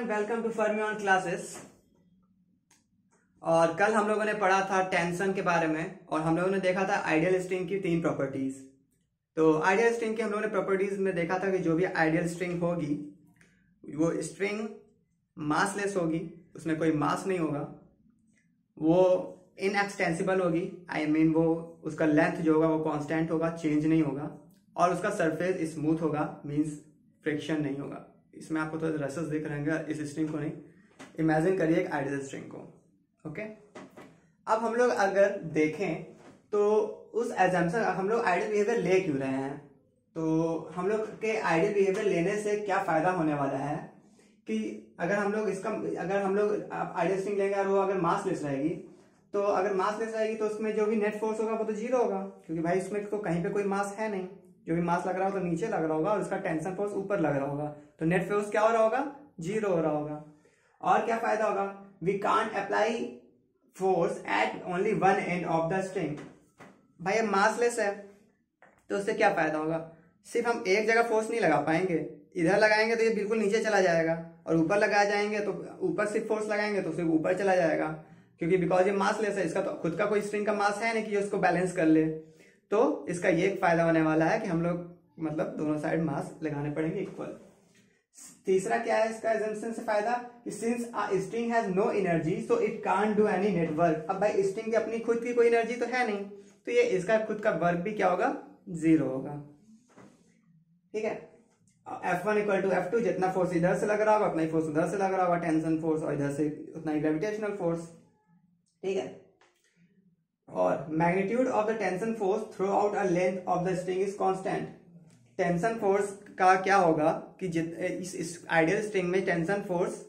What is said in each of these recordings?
And welcome to Fermion classes. और कल हम लोगों ने पढ़ा था टेंशन के बारे में और हम लोगों ने देखा था आइडियल स्ट्रिंग की 3 प्रॉपर्टीज। तो आइडियल स्ट्रिंग की हम लोगों ने प्रॉपर्टीज में देखा था कि जो भी आइडियल स्ट्रिंग होगी वो स्ट्रिंग मासलेस होगी, उसमें कोई मास नहीं होगा, वो इनएक्सटेंसिबल होगी, आई मीन वो उसका लेंथ जो होगा वो कांस्टेंट होगा, चेंज नहीं होगा, और उसका सरफेस स्मूथ होगा, मींस फ्रिक्शन नहीं होगा। इसमें आपको थोड़े रसेस दिख रहे हैं, इस स्ट्रिंग को नहीं, इमेजिन करिए एक आइडियल स्ट्रिंग को। ओके, अब हम लोग अगर देखें तो उस एजम्पशन हम लोग आइडियल बिहेवियर ले क्यों रहे हैं, तो हम लोग के आइडियल बिहेवियर लेने से क्या फायदा होने वाला है कि अगर हम लोग आइडियल स्ट्रिंग लेंगे और वो अगर मासलेस रहेगी, तो अगर मासलेस रहेगी तो उसमें जो भी नेट फोर्स होगा वो तो जीरो होगा, क्योंकि भाई उसमें तो कहीं पे कोई मास है नहीं। जो भी मास लग रहा होगा तो नीचे लग रहा होगा और उसका टेंशन फोर्स ऊपर लग रहा होगा, तो नेट फोर्स क्या हो रहा होगा, जीरो हो रहा होगा। और क्या फायदा होगा, we can't apply force at only one end of the string. भाई अब मासलेस है तो उससे क्या फायदा होगा, सिर्फ हम एक जगह फोर्स नहीं लगा पाएंगे, इधर लगाएंगे तो ये बिल्कुल नीचे चला जाएगा, और ऊपर लगाया जाएंगे तो ऊपर सिर्फ फोर्स लगाएंगे तो सिर्फ ऊपर चला जाएगा, क्योंकि बिकॉज ये मासलेस है, इसका तो खुद का कोई स्ट्रिंग का मास है नहीं कि जो इसको बैलेंस कर ले। तो इसका ये फायदा होने वाला है कि हम लोग मतलब दोनों साइड मास लगाने पड़ेंगे इक्वल। तीसरा क्या है इसका एजम्पशन से फायदा कि since a string has no energy so it can't do any network. अब भाई स्ट्रिंग की अपनी खुद की कोई एनर्जी तो है नहीं, तो ये इसका खुद का वर्क भी क्या होगा, जीरो होगा। ठीक है, F1 इक्वल टू F2, जितना फोर्स इधर से लग रहा होगा उतना ही फोर्स उधर से लग रहा होगा, टेंशन फोर्स, और इधर से उतना ही ग्रेविटेशनल फोर्स। ठीक है, और magnitude of the tension force through out a length of the string is constant. Tension force का क्या होगा कि इस आइडियल स्ट्रिंग में टेंशन फोर्स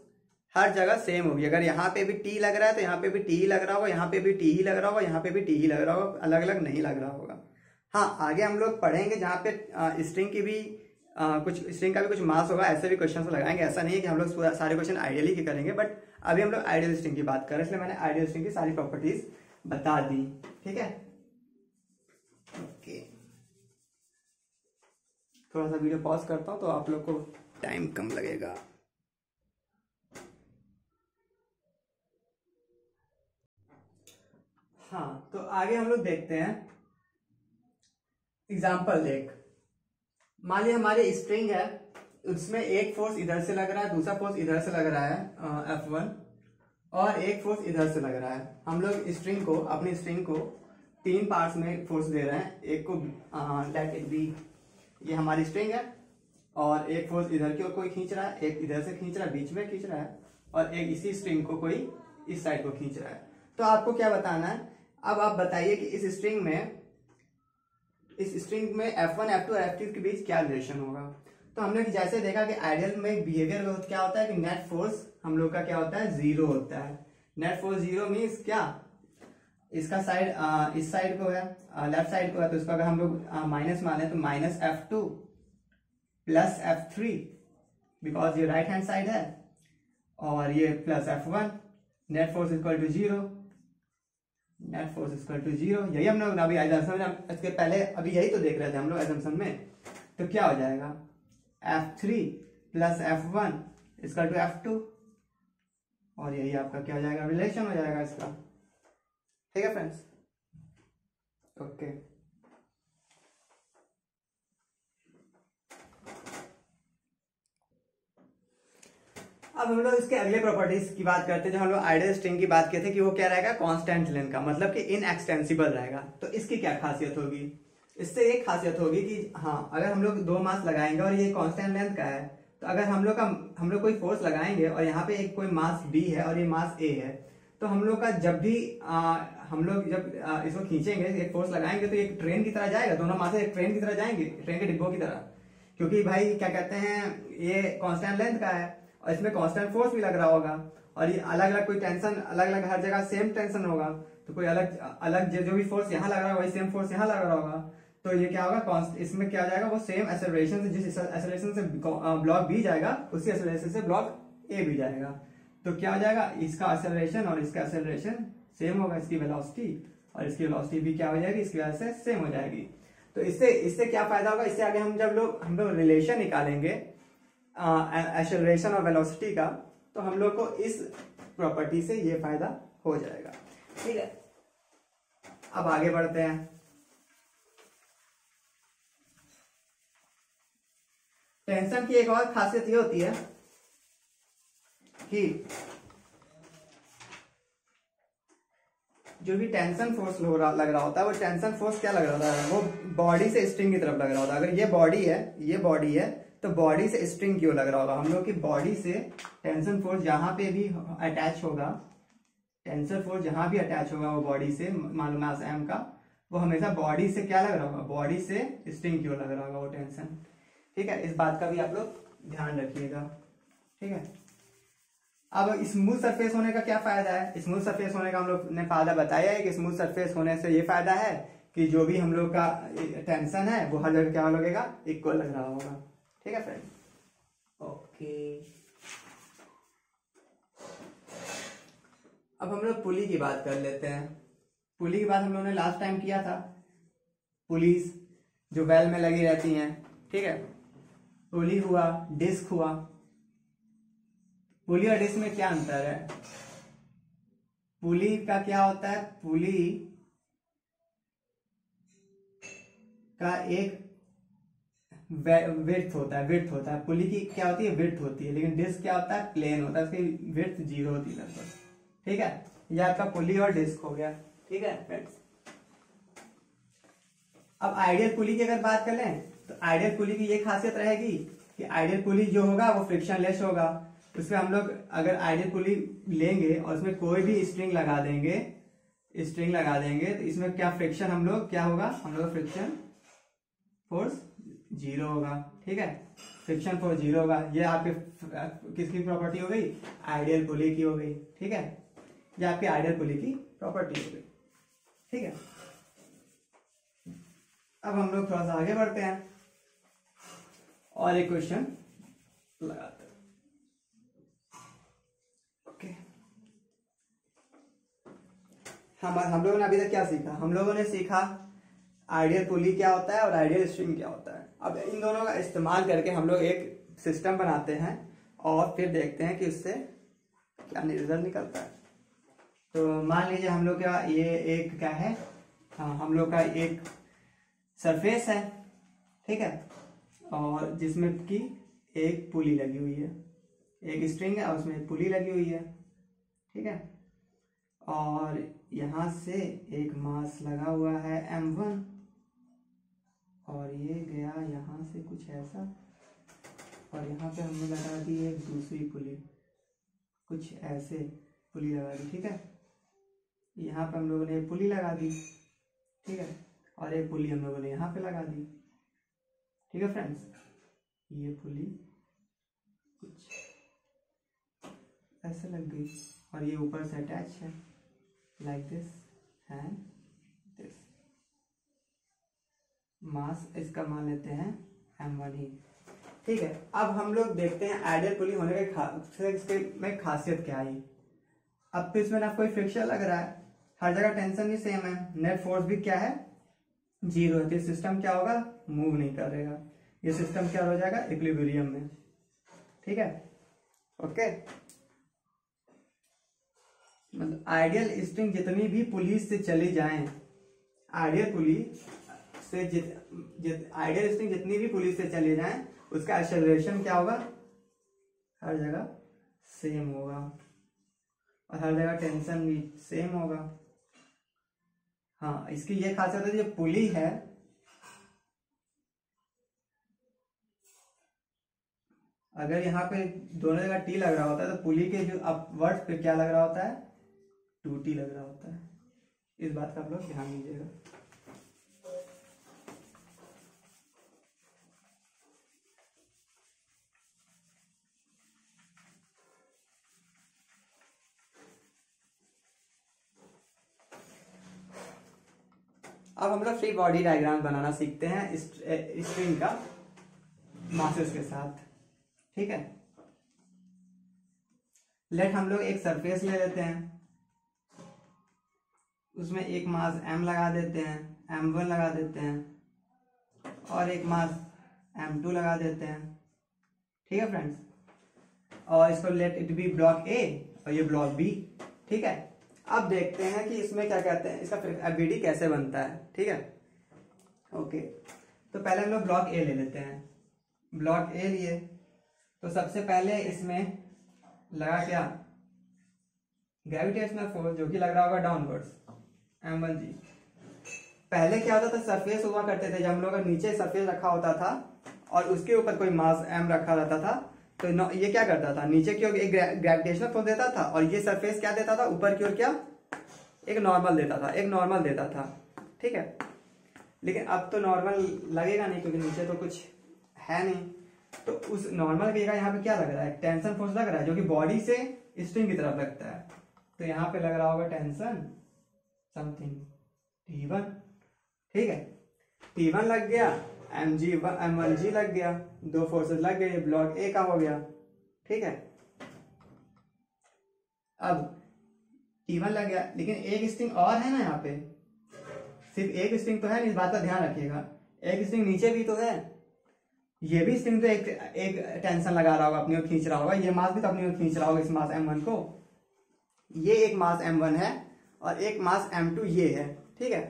हर जगह सेम होगी। अगर यहाँ पे भी टी लग रहा है तो यहाँ पे भी टी लग रहा होगा, यहाँ पे भी टी ही लग रहा होगा, यहाँ पे भी टी ही लग रहा होगा, अलग अलग नहीं लग रहा होगा। हाँ, आगे हम लोग पढ़ेंगे जहाँ पे स्ट्रिंग की भी कुछ स्ट्रिंग का भी कुछ मास होगा, ऐसे भी क्वेश्चन लगाएंगे। ऐसा नहीं है कि हम लोग सारे क्वेश्चन आइडियली के करेंगे, बट अभी हम लोग आइडियल स्ट्रिंग की बात कर रहे हैं, इसलिए मैंने आइडियल स्ट्रिंग की सारी प्रॉपर्टीज बता दी। ठीक है, ओके, थोड़ा सा वीडियो पॉज करता हूं तो आप लोग को टाइम कम लगेगा। हाँ, तो आगे हम लोग देखते हैं एग्जाम्पल देख। मान लिया हमारी स्ट्रिंग है, उसमें एक फोर्स इधर से लग रहा है, दूसरा फोर्स इधर से लग रहा है F1, और एक फोर्स इधर से लग रहा है। हम लोग अपनी स्ट्रिंग को 3 पार्ट्स में फोर्स दे रहे हैं। एक को लेट इट बी, ये हमारी स्ट्रिंग है, और एक फोर्स इधर की ओर कोई खींच रहा है, एक इधर से खींच रहा है, बीच में खींच रहा है, और एक इसी स्ट्रिंग को कोई इस साइड को खींच रहा है। तो आपको क्या बताना है, अब आप बताइए कि इस स्ट्रिंग में F1, F2 और F3 के बीच क्या रिलेशन होगा। तो हमने जैसे देखा कि आइडियल में बिहेवियर क्या होता है कि नेट फोर्स हम लोग का क्या होता है, जीरो होता है। नेट फोर्स जीरो मीन्स क्या, इसका साइड इस साइड को है, लेफ्ट साइड को है, तो इसका अगर हम लोग माइनस माने तो minus F2 plus F3, because ये राइट हैंड साइड है, और ये plus F1, net force equal to zero. Net force equal to zero, यही हम लोग अभी इसके पहले अभी यही तो देख रहे थे हम लोग एजम्पशन में। तो क्या हो जाएगा, F3 plus F1 equal to F2, और यही आपका क्या हो जाएगा, रिलेशन हो जाएगा इसका। ठीक है फ्रेंड्स, ओके। अब हम लोग इसके अगले प्रॉपर्टीज की बात करते हैं। जो हम लोग आइडियल स्ट्रिंग की बात किए थे कि वो क्या रहेगा, कांस्टेंट लेंथ का, मतलब कि इनएक्सटेंसिबल रहेगा। तो इसकी क्या खासियत होगी, इससे एक खासियत होगी कि हाँ, अगर हम लोग 2 मास लगाएंगे और ये कांस्टेंट लेंथ का है, तो अगर हम लोग कोई फोर्स लगाएंगे और यहाँ पे एक कोई मास B है और ये मास A है, तो हम लोग का जब भी हम लोग जब इसको खींचेंगे, एक फोर्स लगाएंगे, तो एक ट्रेन की तरह जाएगा, दोनों मास एक ट्रेन की तरह जाएंगे, ट्रेन के डिब्बों की तरह, क्योंकि भाई क्या कहते हैं, ये कांस्टेंट लेंथ का है और इसमें कांस्टेंट फोर्स भी लग रहा होगा, और ये अलग अलग कोई टेंशन, अलग अलग हर जगह सेम टेंशन होगा, तो कोई अलग अलग जो भी फोर्स यहाँ लग रहा होगा वही सेम फोर्स यहाँ लग रहा होगा। तो ये क्या होगा, इसमें क्या हो जाएगा, वो सेम एक्सेलरेशन से, जिस एक्सेलरेशन से ब्लॉक B जाएगा उसी एक्सेलरेशन से ब्लॉक A भी जाएगा। तो क्या हो जाएगा, इसका एक्सेलरेशन और इसका एक्सेलरेशन सेम होगा, इसकी वेलोसिटी और इसकी वेलोसिटी भी क्या हो जाएगी, इसकी वजह से सेम हो जाएगी। तो इससे क्या फायदा होगा, इससे आगे हम लोग रिलेशन निकालेंगे एक्सेलरेशन और वेलोसिटी का, तो हम लोग को इस प्रॉपर्टी से ये फायदा हो जाएगा। ठीक है, अब आगे बढ़ते हैं। टेंशन की एक और खासियत ये होती है कि जो भी टेंशन फोर्स लग रहा होता है, वो टेंशन फोर्स क्या लग रहा होता है, वो बॉडी से स्ट्रिंग की तरफ लग रहा होता है। अगर ये बॉडी है तो बॉडी से स्ट्रिंग क्यों लग रहा होगा, हम लोग की बॉडी से टेंशन फोर्स जहां पे भी अटैच होगा, टेंशन फोर्स जहां भी अटैच होगा वो बॉडी से, मान लो मास एम का, वो हमेशा बॉडी से क्या लग रहा होगा, बॉडी से स्ट्रिंग क्यों लग रहा होगा वो टेंशन। ठीक है, इस बात का भी आप लोग ध्यान रखिएगा। ठीक है, अब स्मूथ सरफेस होने का क्या फायदा है, स्मूथ सरफेस होने का हम लोग ने फायदा बताया है कि स्मूथ सरफेस होने से ये फायदा है कि जो भी हम लोग का टेंशन है वो हर जगह क्या लगेगा, इक्वल लग रहा होगा। ठीक है फ्रेंड, ओके। अब हम लोग पुली की बात कर लेते हैं। पुली की बात हम लोगों ने लास्ट टाइम किया था। पुलिस जो वेल में लगी रहती हैं, ठीक है, पुली हुआ, डिस्क हुआ। पुली और डिस्क में क्या अंतर है, पुली का क्या होता है, पुली का एक विड्थ होता है, पुली की क्या होती है, विड्थ होती है, लेकिन डिस्क क्या होता है, प्लेन होता है, उसकी विड्थ 0 होती है लगभग। ठीक है, ये आपका पुली और डिस्क हो गया। ठीक है फ्रेंड्स, अब आइडियल पुली की अगर बात कर लें तो आइडियल पुली की ये खासियत रहेगी कि आइडियल पुली जो होगा वो फ्रिक्शनलेस होगा। उसमें हम लोग अगर आइडियल पुली लेंगे और उसमें कोई भी स्ट्रिंग लगा देंगे तो इसमें क्या फ्रिक्शन हम लोग क्या होगा, हम लोग फ्रिक्शन फोर्स 0 होगा। ठीक है, फ्रिक्शन फोर्स 0 होगा। ये आपके किसकी प्रॉपर्टी हो गई, आइडियल पुली की हो गई। ठीक है, ये आपकी आइडियल पुली की प्रॉपर्टी हो गई। ठीक है, अब हम लोग थोड़ा सा आगे बढ़ते हैं और एक क्वेश्चन लगाते हैं। ओके, हम लोगों ने अभी तक क्या सीखा, हम लोगों ने सीखा आइडियल पुली क्या होता है और आइडियल स्ट्रिंग क्या होता है। अब इन दोनों का इस्तेमाल करके हम लोग एक सिस्टम बनाते हैं और फिर देखते हैं कि उससे क्या रिजल्ट निकलता है। तो मान लीजिए हम लोग का ये एक क्या है, हाँ, हम लोग का एक सरफेस है। ठीक है, और जिसमें कि एक पुली लगी हुई है, एक स्ट्रिंग है और उसमें एक पुली लगी हुई है। ठीक है, और यहां से एक मास लगा हुआ है m1 और ये गया यहां से कुछ ऐसा, और यहाँ पे हमने लगा दी एक दूसरी पुली, कुछ ऐसे पुली लगा दी। ठीक है, यहाँ पे हम लोगों ने एक पुली लगा दी। ठीक है, और एक पुली हम लोगों ने यहाँ पे लगा दी। ठीक है फ्रेंड्स, ये पुली कुछ ऐसे लग गई और ये ऊपर से अटैच है लाइक दिस एंड दिस। मास इसका मान लेते हैं m1 ही। ठीक है, अब हम लोग देखते हैं आइडियल पुली होने के इसके में खासियत क्या आई। अब तो इसमें ना कोई फ्रिक्शन लग रहा है, हर जगह टेंशन भी सेम है, नेट फोर्स भी क्या है, 0 है। तो सिस्टम क्या होगा, मूव नहीं करेगा, ये सिस्टम क्या हो जाएगा, इक्विलिब्रियम में। ठीक है, ओके। मतलब आइडियल स्ट्रिंग जितनी भी पुली से चली जाएं, आइडियल पुली से आइडियल स्ट्रिंग जितनी भी पुली से चली जाएं, उसका एक्सेलरेशन क्या होगा, हर जगह सेम होगा और हर जगह टेंशन भी सेम होगा। हाँ, इसकी ये खासियत है, जो पुली है अगर यहाँ पे दोनों जगह टी लग रहा होता है तो पुली के जो अपवर्ड पे क्या लग रहा होता है, 2t लग रहा होता है। इस बात का आप लोग ध्यान दीजिएगा। अब हम लोग फ्री बॉडी डायग्राम बनाना सीखते हैं स्ट्रिंग का मासेस के साथ। ठीक है, लेट हम लोग एक सरफेस ले लेते हैं, उसमें एक मास m लगा देते हैं, m1 लगा देते हैं और एक मास m2 लगा देते हैं। ठीक है फ्रेंड्स, और इसको लेट इट बी ब्लॉक ए और ये ब्लॉक बी। ठीक है, अब देखते हैं कि इसमें क्या कहते हैं, इसका एफबीडी कैसे बनता है। ठीक है, ओके, तो पहले हम लोग ब्लॉक ए ले लेते हैं। ब्लॉक ए लिए तो सबसे पहले इसमें लगा क्या, ग्रेविटेशनल फोर्स, जो कि लग रहा होगा डाउनवर्ड्स, m1g। पहले क्या होता था, सरफेस हुआ करते थे, जब हम लोग नीचे सरफेस रखा होता था और उसके ऊपर कोई मास m रखा रहता था, तो ये क्या करता था, नीचे की ओर एक ग्रेविटेशनल फोर्स देता था और ये सरफेस क्या देता था, ऊपर की ओर क्या, एक नॉर्मल देता था, एक नॉर्मल देता था। ठीक है, लेकिन अब तो नॉर्मल लगेगा नहीं क्योंकि नीचे तो कुछ है नहीं, तो उस नॉर्मल की जगह यहाँ पे क्या लग रहा है, टेंशन फोर्स लग रहा है, जो कि बॉडी से स्ट्रिंग की तरफ लगता है। तो यहाँ पे लग रहा होगा टेंशन समथिंग T1। ठीक है, T1 लग गया, m1g लग गया, दो फोर्सेस लग गए, ब्लॉक ए का हो गया। ठीक है, अब T1 लग गया, लेकिन एक स्ट्रिंग और है ना यहाँ पे, सिर्फ एक स्ट्रिंग तो है नहीं, इस बात का ध्यान रखिएगा, एक स्ट्रिंग नीचे भी तो है, ये भी स्ट्रिंग तो एक टेंशन लगा रहा होगा, अपनी ओर खींच रहा होगा, ये मास भी तो अपनी ओर खींच रहा होगा, इस मास m1 को। ये एक मास m1 है और एक मास m2 ये है। ठीक है,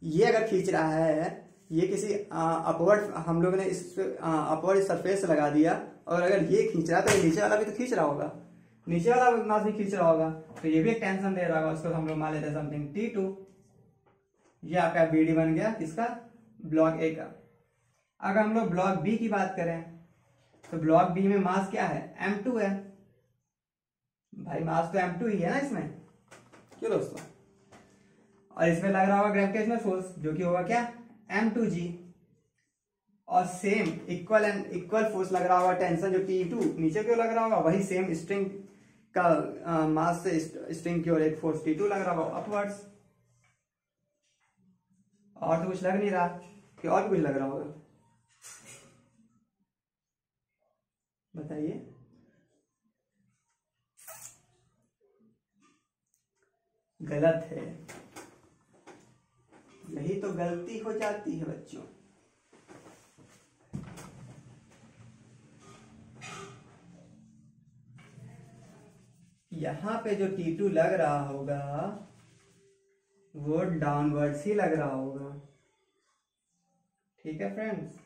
ये अगर खींच रहा है, ये किसी अपवर्ड, हम लोगों ने इस अपवर्ड सरफेस से लगा दिया, और अगर ये खींच रहा है तो ये नीचे वाला भी तो खींच रहा होगा, नीचे वाला मास भी खींच रहा होगा, तो ये भी एक टेंशन दे रहा होगा, उसको हम लोग मान लेते हैं समथिंग T2। ये आपका बीडी बन गया किसका, ब्लॉक ए का। अगर हम लोग ब्लॉक बी की बात करें तो ब्लॉक बी में मास क्या है, m2 है। भाई मास तो m2 ही है ना इसमें, क्यों दोस्तों, और इसमें लग रहा होगा ग्रेविटेशनल फोर्स, जो कि होगा क्या, m2g, और सेम इक्वल फोर्स लग रहा होगा टेंशन, जो T2 नीचे क्यों लग रहा होगा, वही सेम स्ट्रिंग का मास से स्ट्रिंग की ओर एक फोर्स T2 लग रहा होगा अपवर्ड्स। और तो कुछ लग नहीं रहा, कि और भी कुछ लग रहा होगा, बताइए। गलत है, यही तो गलती हो जाती है बच्चों। यहां पे जो T2 लग रहा होगा वो डाउनवर्ड्स ही लग रहा होगा। ठीक है फ्रेंड्स,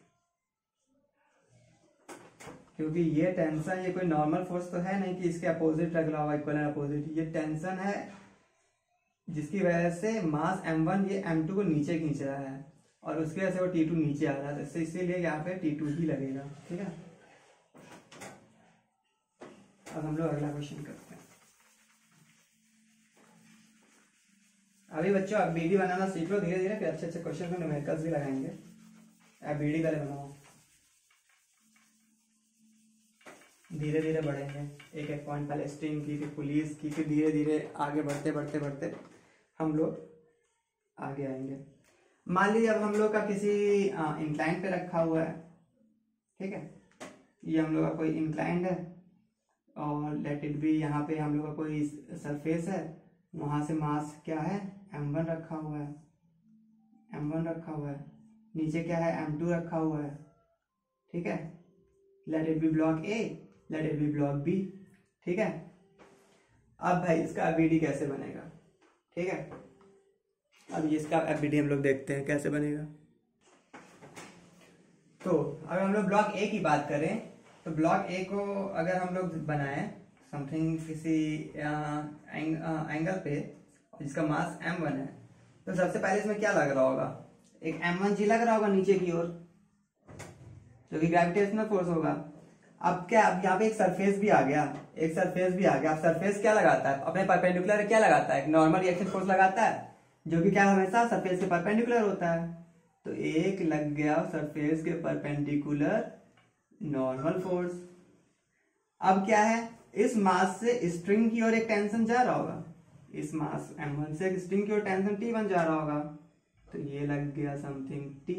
क्योंकि ये टेंशन, ये कोई नॉर्मल फोर्स तो है नहीं कि इसके अपोजिट लग रहा होगा, इक्वल एंड अपोजिट, ये टेंशन है जिसकी वजह से मास m1 ये m2 को नीचे खींच रहा है और उसकी वजह से वो T2 नीचे आ रहा है, तो इसीलिए यहाँ पे T2 ही लगेगा। ठीक है, अब हम लोग अगला क्वेश्चन करते हैं। अभी बच्चों आप बीडी बनाना सीख लो धीरे धीरे, फिर अच्छे अच्छे क्वेश्चन में न्यूमेरिकल्स भी लगाएंगे। आप बीडी पहले बनाओ, धीरे धीरे बढ़ेंगे, एक एक पॉइंट पहले स्ट्रिंग की, फिर पुलिस की, फिर धीरे धीरे आगे बढ़ते बढ़ते बढ़ते हम लोग आगे आएंगे। मान लीजिए अब हम लोग का किसी इंक्लाइन पे रखा हुआ है। ठीक है, ये हम लोग का कोई इंक्लाइंड है और लेट इट बी, यहाँ पे हम लोग का कोई सरफेस है, वहां से मास क्या है, m1 रखा हुआ है, m1 रखा हुआ है, नीचे क्या है, m2 रखा हुआ है। ठीक है, let it be block A, let it be block B. ठीक है, अब भाई इसका एफबीडी कैसे बनेगा। ठीक है, अब ये इसका एफबीडी हम लोग देखते हैं कैसे बनेगा। तो अगर हम लोग ब्लॉक ए की बात करें तो ब्लॉक ए को अगर हम लोग बनाएं समथिंग किसी एंगल पे जिसका मास m1 है, तो सबसे पहले इसमें क्या लग रहा होगा, एक m1g लग रहा होगा नीचे की ओर, जो कि ग्रेविटेशनल फोर्स होगा। अब क्या, अब यहाँ पे एक सरफेस भी आ गया, एक सरफेस भी आ गया। अब सरफेस क्या लगाता है, अपने परपेंडिकुलर क्या लगाता है, नॉर्मल रिएक्शन फोर्स लगाता है, जो कि क्या हमेशा सरफेस के परपेंडिकुलर होता है। तो एक लग गया सरफेस के परपेंडिकुलर नॉर्मल फोर्स। अब क्या है, इस मास से स्ट्रिंग की ओर एक टेंशन जा रहा होगा, इस मास m1 से स्ट्रिंग की ओर टेंशन T1 जा रहा होगा, तो ये लग गया समथिंग T।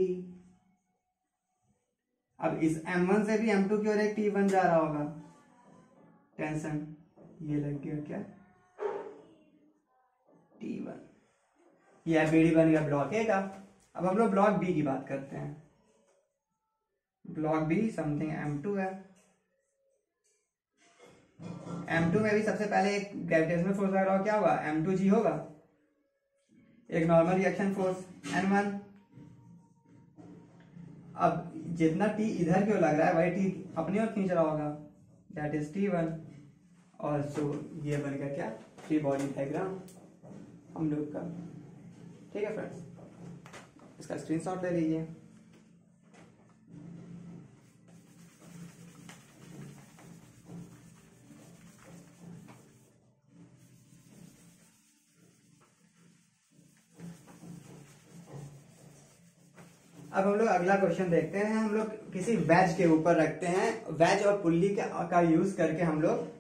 अब इस m1 से भी m2 की ओर एक T1 जा रहा होगा टेंशन, ये लग गया क्या, T1। ये बीडी बन गया ब्लॉक ए का। अब हम लोग ब्लॉक बी की बात करते हैं। ब्लॉक बी समथिंग m2 है, M2 में भी सबसे पहले एक ग्रेविटेशनल फोर्स लग रहा हो, क्या होगा, M2G होगा, एक नॉर्मल रिएक्शन फोर्स N1। अब जितना T इधर क्यों लग रहा है वही T अपनी ओर खींच रहा होगा, दैट इज T1। और सो ये बन गया क्या, फ्री बॉडी डायग्राम हम लोग का। ठीक है फ्रेंड्स, इसका स्क्रीनशॉट ले लीजिए। अब हम लोग अगला क्वेश्चन देखते हैं। हम लोग किसी वेज के ऊपर रखते हैं, वेज और पुल्ली का यूज करके हम लोग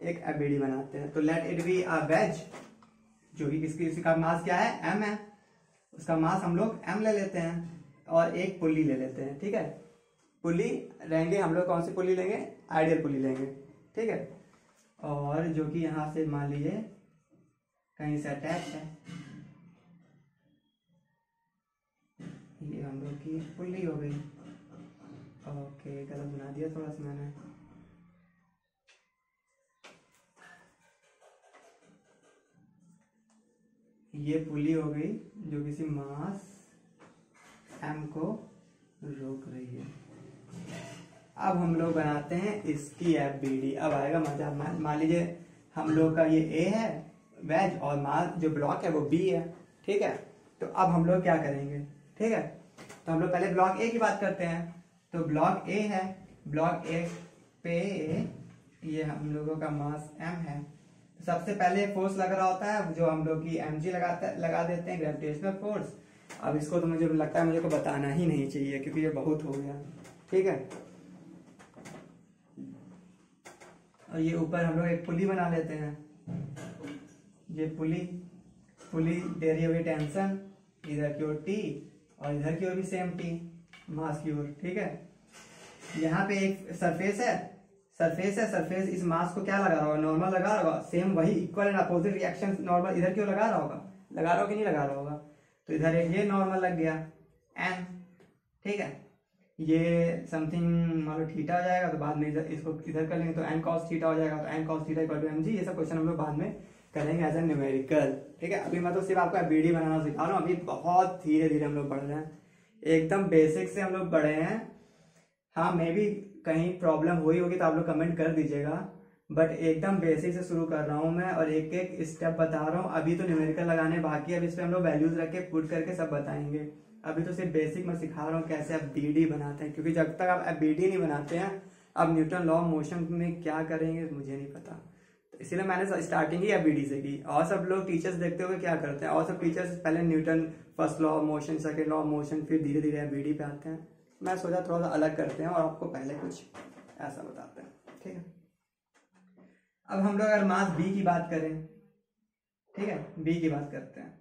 एक एबीडी बनाते हैं। तो let it be a wedge, जो कि किसी का मास क्या है, m है, उसका मास हम लोग m ले लेते हैं और एक पुल्ली ले लेते हैं। ठीक है, पुल्ली रहेंगे हम लोग, कौन सी पुल्ली लेंगे, आइडियल पुल्ली लेंगे। ठीक है, और जो कि यहां से मान लीजिए कहीं से अटैच है, ये हम लोग की पुल्ली हो गई। ओके, गलत बना दिया थोड़ा सा मैंने। ये पुल्ली हो गई जो किसी मास m को रोक रही है। अब हम लोग बनाते हैं इसकी एफबीडी। अब आएगा मजा। मान लीजिए हम लोग का ये A है वेज और मास जो ब्लॉक है वो B है। ठीक है, तो अब हम लोग क्या करेंगे, ठीक है, तो हम लोग पहले ब्लॉक A की बात करते हैं। तो ब्लॉक A है, ब्लॉक A पे ये हम लोगों का मास m है। तो सबसे पहले फोर्स लग रहा होता है जो हम लोग की mg लगा देते हैं, ग्रेविटेशनल फोर्स। अब इसको तो मुझे लगता है मुझे को बताना ही नहीं चाहिए क्योंकि ये बहुत हो गया। ठीक है, और ये ऊपर हम लोग एक पुली बना लेते हैं। ये पुली दे रही होगी टेंशन, इधर की ओर T और इधर की ओर भी सेम T, मास की ओर। ठीक है, यहाँ पे एक सरफेस है, सरफेस इस मास को क्या लगा रहा होगा, नॉर्मल लगा रहा होगा। सेम वही equal and opposite reaction normal इधर की ओर लगा रहा होगा कि नहीं लगा रहा होगा। तो इधर एक ये नॉर्मल लग गया n। ठीक है, ये समथिंग मान लो थीटा हो जाएगा, तो बाद में इसको इधर कर लेंगे तो n cos थीटा हो जाएगा। तो n cos theta equal to mg। ये सब क्वेश्चन हम लोग बाद में करेंगे एज ए न्यूमेरिकल। ठीक है, अभी मैं तो सिर्फ आपको एबीडी बनाना सिखा रहा हूँ। अभी बहुत धीरे धीरे हम लोग बढ़ रहे हैं, एकदम बेसिक से हम लोग बढ़े हैं। हाँ, मे भी कहीं प्रॉब्लम हुई होगी तो आप लोग कमेंट कर दीजिएगा, बट एकदम बेसिक से शुरू कर रहा हूँ मैं और एक एक स्टेप बता रहा हूँ। अभी तो न्यूमेरिकल लगाने बाकी है, अब इस पे हम लोग वैल्यूज रख के पुट करके सब बताएंगे। अभी तो सिर्फ बेसिक मैं सिखा रहा हूँ कैसे आप बीडी बनाते हैं, क्योंकि जब तक आप बीडी नहीं बनाते हैं अब न्यूटन लॉ ऑफ मोशन में क्या करेंगे मुझे नहीं पता। तो इसलिए मैंने स्टार्टिंग ही बीडी से की। और सब लोग टीचर्स देखते हुए क्या करते हैं, और सब टीचर्स पहले Newton first law of motion, second law of motion, फिर धीरे धीरे बीडी पे आते हैं। मैं सोचा थोड़ा सा अलग करते हैं और आपको पहले कुछ ऐसा बताते हैं। ठीक है, अब हम लोग अगर मास B की बात करें, ठीक है, B की बात करते हैं,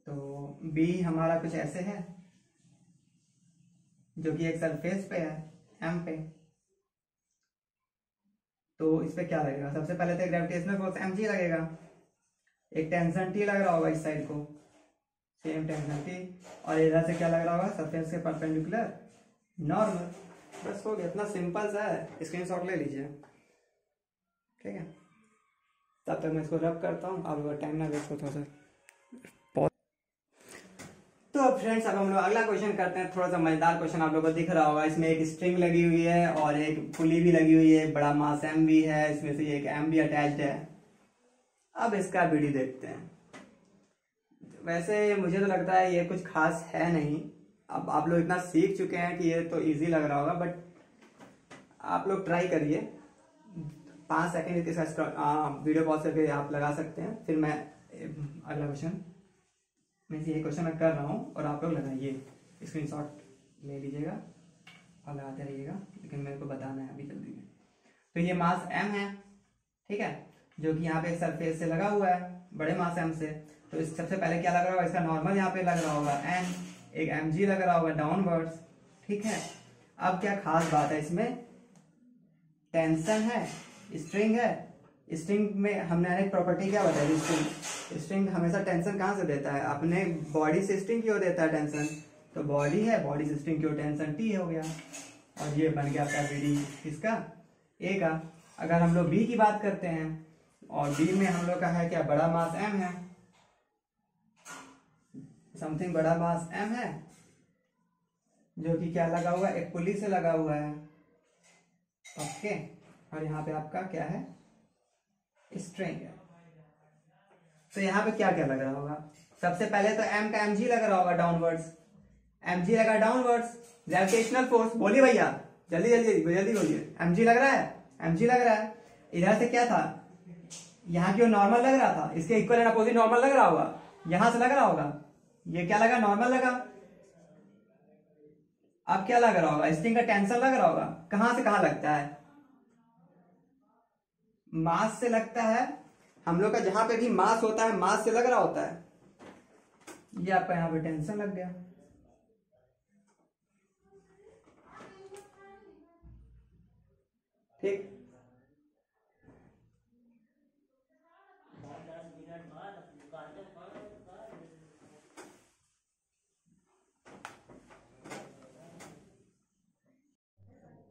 तो B हमारा कुछ ऐसे है जो कि एक सरफेस पे है M पे। तो इस पे क्या लगेगा, सबसे पहले तो ग्रेविटेशनल फोर्स mg लगेगा, एक टेंशन T लग रहा होगा इस साइड को, सेम टेंशन T, और इधर से क्या लग रहा होगा, सरफेस के परपेंडिकुलर नॉर्मल। बस हो गया, इतना सिंपल सा है, स्क्रीनशॉट ले लीजिए। ठीक है, तब तक मैं इसको रब करता हूँ, अब टाइम ना वेस्ट हो थोड़ा सा। तो फ्रेंड्स, अब हम लोग अगला क्वेश्चन करते हैं। थोड़ा सा मजेदार क्वेश्चन आप लोगों को दिख रहा होगा। इसमें एक स्ट्रिंग लगी हुई है और एक पुली भी लगी हुई है, बड़ा मास m भी है, इसमें से एक m भी अटैच्ड है। अब इसका वीडियो देखते हैं। वैसे मुझे तो लगता है ये कुछ खास है नहीं। अब आप लोग इतना सीख चुके हैं कि ये तो इजी लग रहा होगा, बट आप लोग ट्राई करिए। 5 सेकेंड इसका वीडियो पॉज करके आप लगा सकते हैं, फिर मैं अगला क्वेश्चन मैं ये क्वेश्चन मैं कर रहा हूँ और आप लोग लगाइए, स्क्रीनशॉट ले लीजिएगा और लगाते रहिएगा, लेकिन मेरे को बताना है अभी जल्दी में। तो ये मास m है, ठीक है, जो कि यहाँ पे एक सरफेस से लगा हुआ है, बड़े मास m से। तो इस सबसे पहले क्या लग रहा होगा, इसका नॉर्मल यहाँ पे लग रहा होगा n, एक mg लग रहा होगा डाउनवर्ड्स। ठीक है, अब क्या खास बात है, इसमें टेंशन है, स्ट्रिंग है। स्ट्रिंग में हमने एक प्रॉपर्टी क्या बताई, स्ट्रिंग हमेशा टेंशन कहाँ से देता है, अपने बॉडी से स्ट्रिंग की ओर देता है टेंशन। तो बॉडी है, बॉडी से स्ट्रिंग की ओर टेंशन T हो गया, और ये बन गया आपका बीडी इसका ए का। अगर हम लोग बी की बात करते हैं और बी में हम लोग का है क्या, बड़ा मास एम है, समथिंग बड़ा मास एम है, जो कि क्या लगा हुआ है, एक पुली से लगा हुआ है। ओके, और यहाँ पे आपका क्या है, स्ट्रिंग है। तो यहाँ पे क्या क्या लग रहा होगा, सबसे पहले तो एम का mg लग रहा होगा डाउनवर्ड्स, mg लगा डाउनवर्ड्स, ग्रेविटेशनल फोर्स, बोलिए भैया जल्दी जल्दी जल्दी बोलिए, mg लग रहा है, mg लग रहा है। इधर से क्या था, यहाँ की नॉर्मल लग रहा था, इसके इक्वल एंड अपोजिट नॉर्मल लग रहा होगा, यहां से लग रहा होगा, ये क्या लगा, नॉर्मल लगा। अब क्या लग रहा होगा, स्ट्रिंग का टेंशन लग रहा होगा, कहां से कहां लगता है, मास से लगता है। हम लोग का जहां पे भी मास होता है मास से लग रहा होता है। ये आपका यहां पे टेंशन लग गया। ठीक,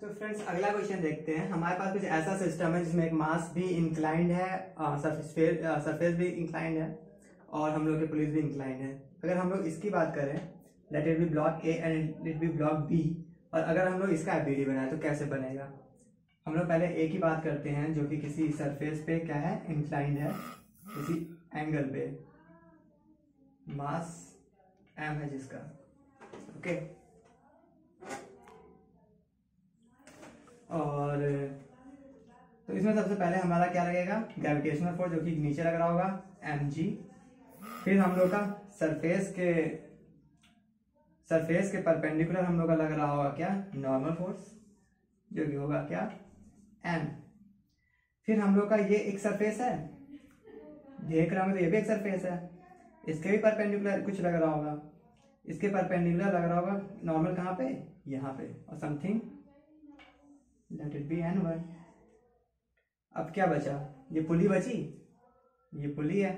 तो फ्रेंड्स अगला क्वेश्चन देखते हैं। हमारे पास कुछ ऐसा सिस्टम है जिसमें एक मास भी इंक्लाइंड है, सरफेस भी इंक्लाइंड है, और हम लोग के पुलिस भी इंक्लाइंड है। अगर हम लोग इसकी बात करें, let it be block A and it be block B, और अगर हम लोग इसका एफबीडी बनाए तो कैसे बनेगा। हम लोग पहले ए की बात करते हैं, जो कि किसी सरफेस पे क्या है, इंक्लाइंड है, किसी एंगल पे, मास एम है जिसका। ओके, और तो इसमें सबसे पहले हमारा क्या लगेगा, ग्रेविटेशनल फोर्स, जो कि नीचे लग रहा होगा mg। फिर हम लोग का सरफेस के परपेंडिकुलर हम लोग का लग रहा होगा क्या, नॉर्मल फोर्स, जो कि होगा क्या, m। फिर हम लोग का ये एक सरफेस है, देख रहा हूं तो ये भी एक सरफेस है, इसके भी परपेंडिकुलर कुछ लग रहा होगा, इसके परपेंडिकुलर लग रहा होगा नॉर्मल, कहाँ पे, यहाँ पे, और something let it B n1। अब क्या बचा, ये पुली बची, ये पुली है।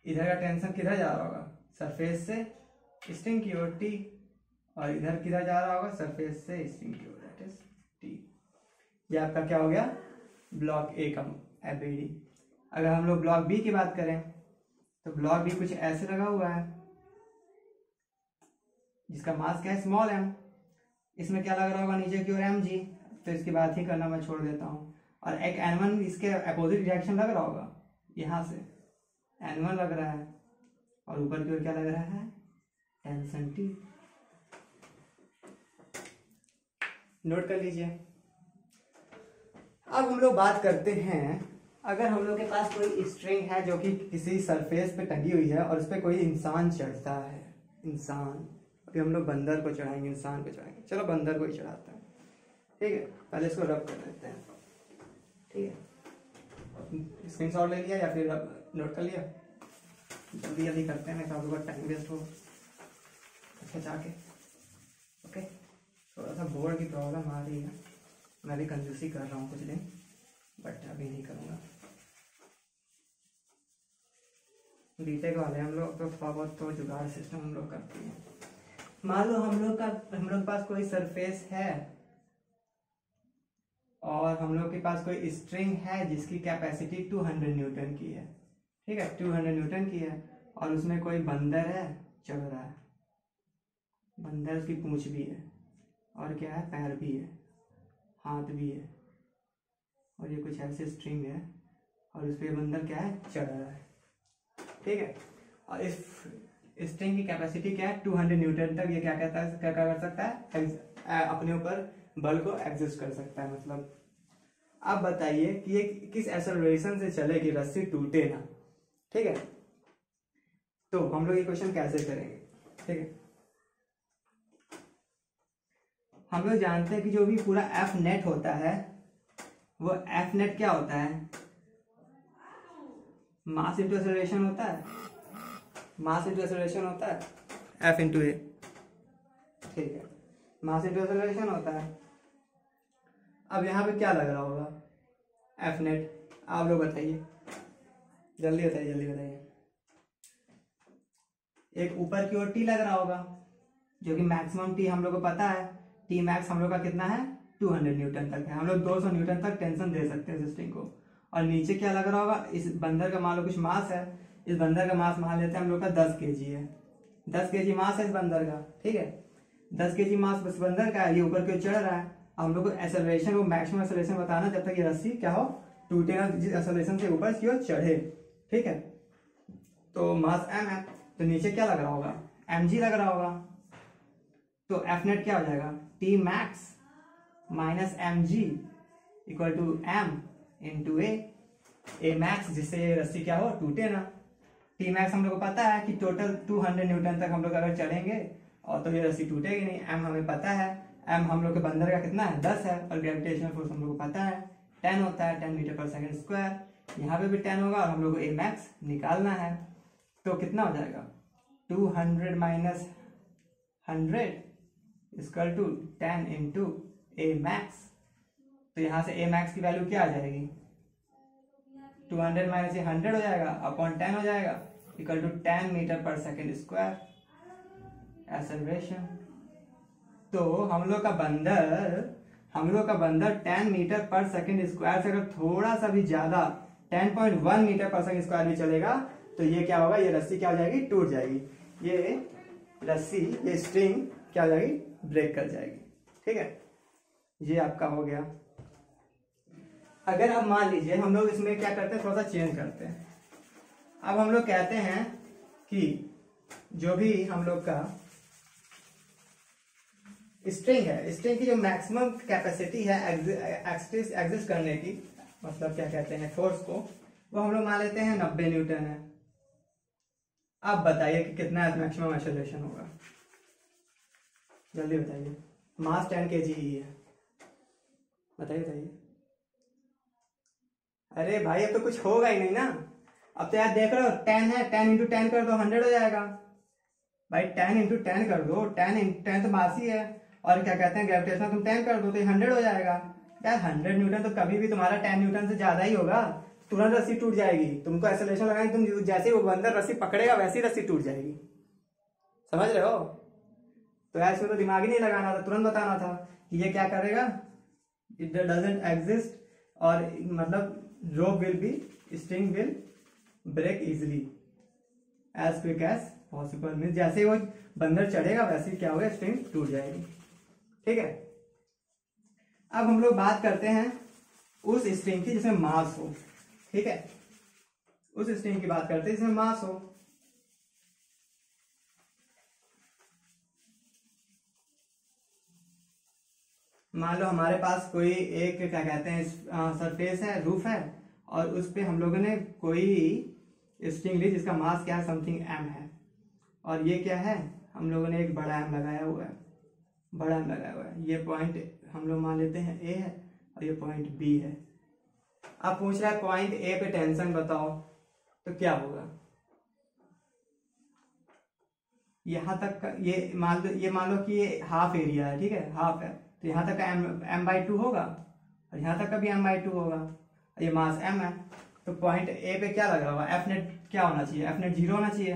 इधर का टेंशन किधर जा रहा होगा, सरफेस से स्ट्रिंग की ओर टी, और इधर किधर जा रहा होगा, सरफेस से स्ट्रिंग की ओर, दैट इज टी। ये आपका क्या हो गया, ब्लॉक ए का एफबीडी। अगर हम लोग ब्लॉक बी की बात करें तो ब्लॉक बी कुछ ऐसे लगा हुआ है, जिसका मास क्या है, स्मॉल एम। इसमें क्या लग रहा होगा, नीचे की ओर mg, तो इसकी बात ही करना मैं छोड़ देता हूँ। और एक n1 इसके अपोजिट रिएक्शन लग रहा होगा, यहाँ से n1 लग रहा है, और ऊपर की ओर क्या लग रहा है, टेंशन t। नोट कर लीजिए। अब हम लोग बात करते हैं, अगर हम लोग के पास कोई स्ट्रिंग है जो कि किसी सरफेस पे टंगी हुई है, और उस पर कोई इंसान चढ़ता है, इंसान, अभी हम लोग बंदर को चढ़ाएंगे, इंसान को चढ़ाएंगे, चलो बंदर को ही चढ़ाते हैं। ठीक है, पहले इसको रब कर देते हैं। ठीक है, स्क्रीनशॉट ले लिया या फिर नोट कर लिया, जल्दी जल्दी करते हैं, नहीं तो आप लोगों का टाइम वेस्ट हो। अच्छा जाके ओके, थोड़ा सा बोर्ड की प्रॉब्लम आ रही है, मैं भी कंजूसी कर रहा हूँ कुछ दिन, बट अभी नहीं करूँगा। बीटेक वाले हम लोग तो थोड़ा बहुत तो जुगाड़ सिस्टम हम लोग करते हैं। मान लो हम लोग के पास कोई सरफेस है, और हम लोग के पास कोई स्ट्रिंग है जिसकी कैपेसिटी 200 न्यूटन की है। ठीक है, 200 न्यूटन की है, और उसमें कोई बंदर है, चढ़ रहा है, बंदर, उसकी पूंछ भी है, और क्या है, पैर भी है, हाथ भी है, और ये कुछ ऐसे स्ट्रिंग है, और उस पर बंदर क्या है, चढ़ रहा है। ठीक है, और इस स्ट्रिंग की कैपेसिटी क्या है, 200 न्यूटन तक ये क्या कहता है, क्या कर सकता है, अपने ऊपर बल को एग्जिस्ट कर सकता है। मतलब आप बताइए कि ये किस एक्सेलरेशन से चले कि रस्सी टूटे ना। ठीक है, तो हम लोग ये क्वेश्चन कैसे करेंगे। ठीक है, हम लोग जानते हैं कि जो भी पूरा एफ नेट होता है, वो एफ नेट क्या होता है, मास इंटू एक्सेलरेशन होता है, मास इंटू एक्सेलरेशन होता है, एफ इंटू ए। ठीक है, मास इंटू एक्सेलरेशन होता है। अब यहाँ पे क्या लग रहा होगा, एफ नेट, आप लोग बताइए, जल्दी बताइए, जल्दी बताइए। एक ऊपर की ओर टी लग रहा होगा, जो कि मैक्सिमम टी हम लोग को पता है, टी मैक्स हम लोग का कितना है, 200 न्यूटन तक है। हम लोग 200 न्यूटन तक टेंशन दे सकते हैं इस स्ट्रिंग को। और नीचे क्या लग रहा होगा, इस बंदर का मान लो कुछ मास है, इस बंदर का मास मान लेते हैं हम लोग का 10 kg है, 10 kg मास है इस बंदर का, ठीक है, 10 kg मास इस बंदर का है, ये ऊपर की ओर चढ़ रहा है। हम लोग को एक्सेलरेशन, वो मैक्सिमम एक्सेलरेशन बताना जब तक ये रस्सी क्या हो, टूटे ना, जिस एक्सेलरेशन से ऊपर की ओर चढ़े, ठीक है। तो मास m है, तो नीचे क्या लग रहा होगा, mg लग रहा होगा। तो एफ नेट क्या हो जाएगा, T max minus M G equal to M into A max, जिससे रस्सी क्या हो, टूटे ना। टी मैक्स हम लोग को पता है कि टोटल 200 न्यूटन तक हम लोग अगर चढ़ेंगे और तो ये रस्सी टूटेगी नहीं। एम हमें पता है, एम हम लोग के बंदर का कितना है, 10 है, और ग्रेविटेशनल फोर्स हम लोग को पता है 10 होता है, 10 मीटर पर सेकेंड स्क्वायर। यहाँ पे भी 10 होगा और हम लोग को ए मैक्स निकालना है। तो कितना हो जाएगा, 200 minus 100 equal to 10 into A max. तो यहाँ से ए मैक्स की वैल्यू क्या आ जाएगी, 200 माइनस 100 हो जाएगा अपॉन 10 हो जाएगा इक्वल टू 10 मीटर पर सेकेंड स्क्वायर एक्सेलरेशन। तो हम लोग का बंदर 10 मीटर पर सेकेंड स्क्वायर से अगर थोड़ा सा भी ज्यादा 10.1 मीटर पर सेकेंड स्क्वायर भी चलेगा तो ये क्या होगा, ये रस्सी क्या हो जाएगी, टूट जाएगी। ये रस्सी, ये स्ट्रिंग क्या हो जाएगी, ब्रेक कर जाएगी, ठीक है। ये आपका हो गया। अगर अब मान लीजिए हम लोग इसमें क्या करते हैं, थोड़ा सा चेंज करते हैं। अब हम लोग कहते हैं कि जो भी हम लोग का स्ट्रिंग है, स्ट्रिंग की जो मैक्सिमम कैपेसिटी है एग्जिस्ट करने की, मतलब क्या कहते हैं, फोर्स को, वो हम लोग मान लेते हैं 90 न्यूटन है। आप बताइए कि कितना मैक्सिमम एक्सेलरेशन होगा, जल्दी बताइए। मास 10 kg ही है, बताइए। अरे भाई अब तो कुछ होगा ही नहीं ना। अब तो यार देख रहे हो 10 है, 10 इंटू 10 कर दो 100 हो जाएगा भाई। 10 इंटू 10 कर दो, 10 इंटू 10 तो मास ही है, और क्या कहते हैं ग्रेविटेशन, तुम 10 कर दो तो 100 हो जाएगा। यार 100 न्यूटन तो कभी भी तुम्हारा 10 न्यूटन से ज्यादा ही होगा, तुरंत रस्सी टूट जाएगी। तुमको एक्सेलरेशन लगाएंगे, तुम जैसे वो बंदर रस्सी पकड़ेगा वैसी रस्सी टूट जाएगी, समझ रहे हो। तो यार इसमें तो दिमाग ही नहीं लगाना था, तुरंत बताना था कि ये क्या करेगा, इट डजंट एग्जिस्ट, और मतलब rope will be, string will break easily as quick as possible। Mean जैसे ही वो बंदर चढ़ेगा वैसे ही क्या होगा, स्ट्रिंग टूट जाएगी, ठीक है। अब हम लोग बात करते हैं उस स्ट्रिंग की जिसमें मास हो, ठीक है। उस स्ट्रिंग की बात करते हैं जिसमें मास हो। मान लो हमारे पास कोई एक क्या कहते हैं सरफेस है, रूफ है, और उस पे हम लोगों ने कोई स्ट्रिंग ली जिसका मास क्या है, समथिंग m है, और ये क्या है, हम लोगों ने एक बड़ा m लगाया हुआ है, बड़ा m लगाया हुआ है। ये पॉइंट हम लोग मान लेते हैं a है और ये पॉइंट b है। अब पूछ रहा है पॉइंट a पे टेंशन बताओ, तो क्या होगा, यहाँ तक का ये मान लो कि ये हाफ एरिया है, ठीक है, हाफ है, तो यहाँ तक का m/2 होगा और यहाँ तक का भी m/2 होगा, ये मास m है। तो पॉइंट ए पे क्या लगा हुआ, एफ नेट क्या होना चाहिए, एफ नेट 0 होना चाहिए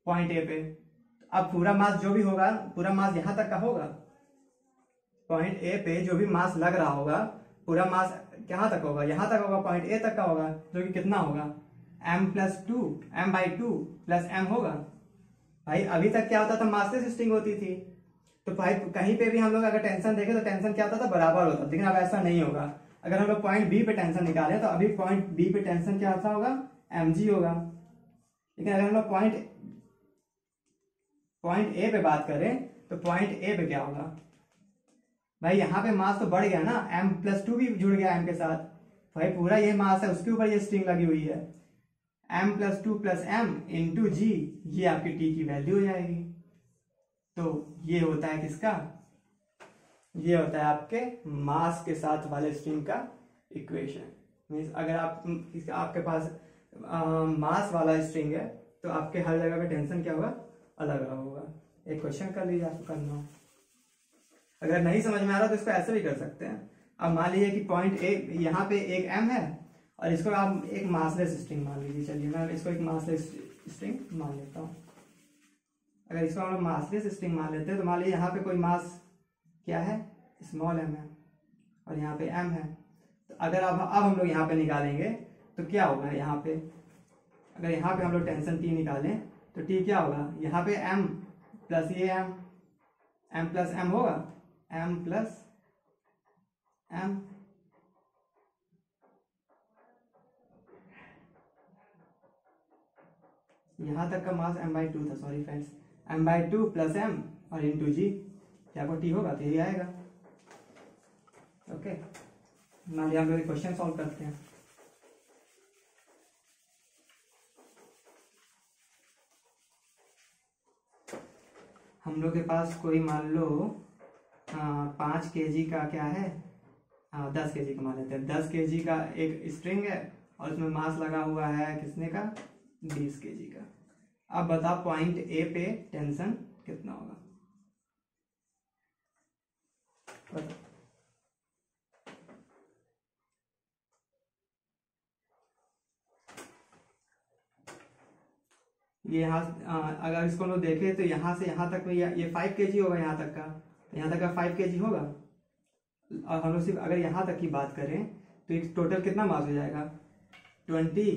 पॉइंट ए पे। अब पूरा मास जो भी होगा, पूरा मास यहाँ तक का होगा, पॉइंट ए पे जो भी मास लग रहा होगा पूरा मास कहाँ तक होगा, यहाँ तक होगा, पॉइंट ए तक का होगा, जो कि कितना होगा, m/2 प्लस m होगा। भाई अभी तक क्या होता था, मासलेस स्ट्रिंग होती थी, तो भाई कहीं पे भी हम लोग अगर टेंशन देखें तो टेंशन क्या होता था, बराबर होता, लेकिन अब ऐसा नहीं होगा। अगर हम लोग पॉइंट बी पे टेंशन निकालें तो अभी पॉइंट बी पे टेंशन क्या होगा, mg होगा। लेकिन अगर हम लोग पॉइंट ए पे बात करें तो पॉइंट ए पे क्या होगा, भाई यहाँ पे मास तो बढ़ गया ना, m+2 भी जुड़ गया m के साथ, भाई पूरा ये मास है उसके ऊपर ये स्ट्रिंग लगी हुई है, m+2 प्लस m इंटू जी, ये आपकी t की वैल्यू हो जाएगी। तो ये होता है किसका, ये होता है आपके मास के साथ वाले स्ट्रिंग का इक्वेशन। मीन्स अगर आपके पास मास वाला स्ट्रिंग है तो आपके हर जगह पे टेंशन क्या होगा, अलग अलग होगा। एक क्वेश्चन कर लीजिए, आपको करना हो, अगर नहीं समझ में आ रहा तो इसको ऐसे भी कर सकते हैं। अब मान लीजिए कि पॉइंट ए, यहाँ पे एक m है और इसको आप एक मासलेस स्ट्रिंग मान लीजिए। चलिए मैं इसको एक मासलेस स्ट्रिंग मान लेता हूँ। अगर इसको हम लोग मासलेस स्ट्रिंग मान लेते हैं तो मान लीजिए यहाँ पे कोई मास क्या है, स्मॉल m है, और यहाँ पे m है। तो अगर अब हम लोग यहाँ पे निकालेंगे तो क्या होगा, यहाँ पे अगर यहाँ पे हम लोग टेंशन T निकालें तो T क्या होगा, यहाँ पे m प्लस ये m प्लस m होगा, m प्लस m, यहाँ तक का मास m/2 था, sorry friends, m/2 plus m और इंटू जी, क्या को T होगा तो यही आएगा। ओके, ना हम लोग क्वेश्चन सॉल्व करते हैं। हम लोग के पास कोई मान लो 5 kg का क्या है, 10 kg का मान लेते हैं, 10 kg का एक स्ट्रिंग है और उसमें मास लगा हुआ है किसने का, 20 kg का। अब बता पॉइंट ए पे टेंशन कितना होगा, बता। ये यहाँ अगर इसको लोग देखें तो यहाँ से यहाँ तक ये 5 kg होगा, यहाँ तक का, यहाँ तक का 5 kg होगा। और हम लोग सिर्फ अगर यहाँ तक की बात करें तो एक टोटल कितना मास हो जाएगा, 20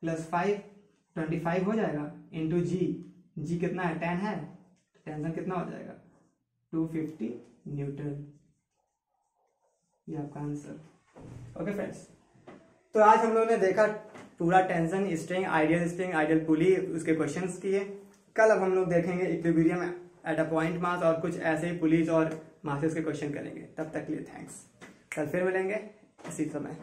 प्लस 5 25 हो जाएगा, इंटू जी कितना है, 10 है, टेंशन कितना हो जाएगा, 250 न्यूटन। ये आपका आंसर। ओके फ्रेंड्स, तो आज हम लोगों ने देखा पूरा टेंशन स्ट्रिंग, आइडियल पुली, उसके क्वेश्चंस किए। कल अब हम लोग देखेंगे equilibrium at a point mass और कुछ ऐसे ही पुलीज और मासेस के क्वेश्चन करेंगे। तब तक के लिए थैंक्स, कल फिर मिलेंगे इसी समय।